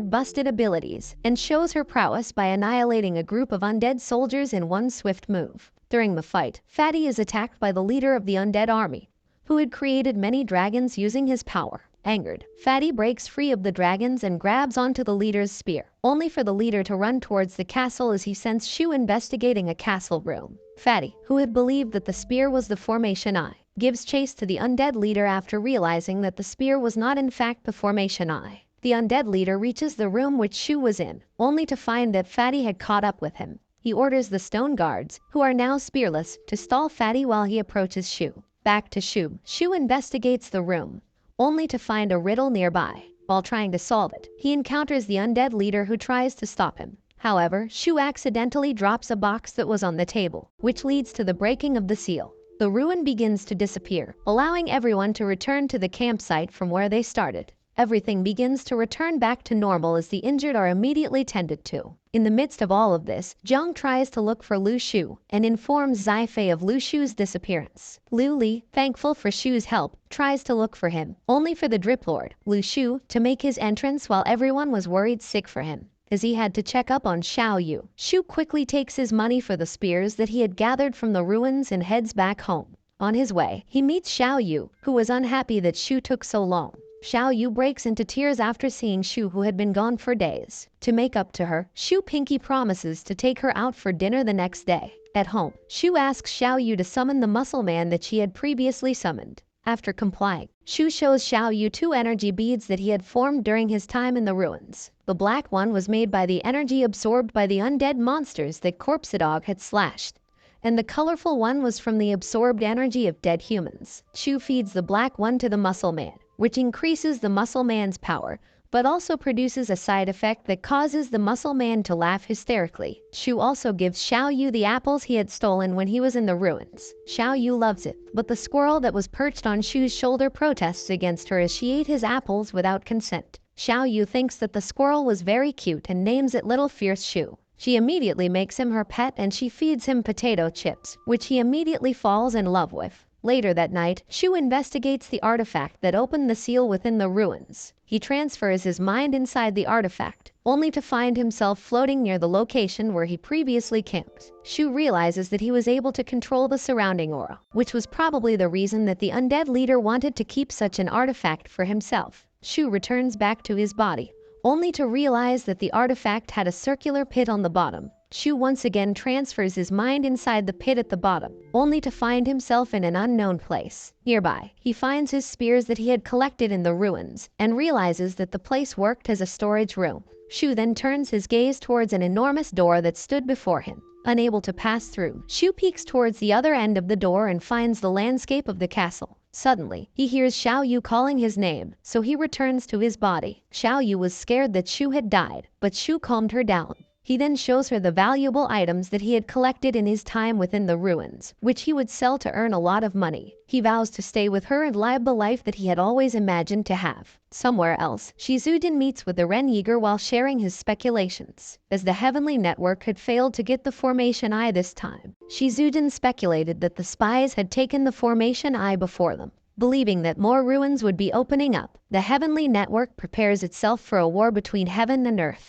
busted abilities, and shows her prowess by annihilating a group of undead soldiers in one swift move. During the fight, Fatty is attacked by the leader of the undead army, who had created many dragons using his power. Angered, Fatty breaks free of the dragons and grabs onto the leader's spear, only for the leader to run towards the castle as he sends Shu investigating a castle room. Fatty, who had believed that the spear was the formation eye, gives chase to the undead leader after realizing that the spear was not in fact the formation eye. The undead leader reaches the room which Shu was in, only to find that Fatty had caught up with him. He orders the stone guards, who are now spearless, to stall Fatty while he approaches Shu. Back to Shu. Shu investigates the room, only to find a riddle nearby. While trying to solve it, he encounters the undead leader, who tries to stop him. However, Shu accidentally drops a box that was on the table, which leads to the breaking of the seal. The ruin begins to disappear, allowing everyone to return to the campsite from where they started. Everything begins to return back to normal as the injured are immediately tended to. In the midst of all of this, Zhang tries to look for Lu Shu and informs Zai-Fei of Lu Shu's disappearance. Lu Li, thankful for Shu's help, tries to look for him, only for the Drip Lord, Lu Shu, to make his entrance while everyone was worried sick for him, as he had to check up on Xiao-yu. Shu quickly takes his money for the spears that he had gathered from the ruins and heads back home. On his way, he meets Xiao-yu, who was unhappy that Shu took so long. Xiao-yu breaks into tears after seeing Shu, who had been gone for days. To make up to her, Shu Pinky promises to take her out for dinner the next day. At home, Shu asks Xiao-yu to summon the muscle man that she had previously summoned. After complying, Shu shows Xiao-yu 2 energy beads that he had formed during his time in the ruins. The black one was made by the energy absorbed by the undead monsters that Corpse Dog had slashed, and the colorful one was from the absorbed energy of dead humans. Shu feeds the black one to the muscle man, which increases the muscle man's power, but also produces a side effect that causes the muscle man to laugh hysterically. Shu also gives Xiao-yu the apples he had stolen when he was in the ruins. Xiao-yu loves it, but the squirrel that was perched on Shu's shoulder protests against her as she ate his apples without consent. Xiao-yu thinks that the squirrel was very cute and names it Little Fierce Shu. She immediately makes him her pet and she feeds him potato chips, which he immediately falls in love with. Later that night, Shu investigates the artifact that opened the seal within the ruins. He transfers his mind inside the artifact, only to find himself floating near the location where he previously camped. Shu realizes that he was able to control the surrounding aura, which was probably the reason that the undead leader wanted to keep such an artifact for himself. Shu returns back to his body, only to realize that the artifact had a circular pit on the bottom. Shu once again transfers his mind inside the pit at the bottom, only to find himself in an unknown place. Nearby, he finds his spears that he had collected in the ruins, and realizes that the place worked as a storage room. Shu then turns his gaze towards an enormous door that stood before him. Unable to pass through, Shu peeks towards the other end of the door and finds the landscape of the castle. Suddenly, he hears Xiao-yu calling his name, so he returns to his body. Xiao-yu was scared that Shu had died, but Shu calmed her down. He then shows her the valuable items that he had collected in his time within the ruins, which he would sell to earn a lot of money. He vows to stay with her and live the life that he had always imagined to have. Somewhere else, Shizujin meets with the Ren Yeager while sharing his speculations. As the Heavenly Network had failed to get the Formation Eye this time, Shizujin speculated that the spies had taken the Formation Eye before them. Believing that more ruins would be opening up, the Heavenly Network prepares itself for a war between heaven and earth.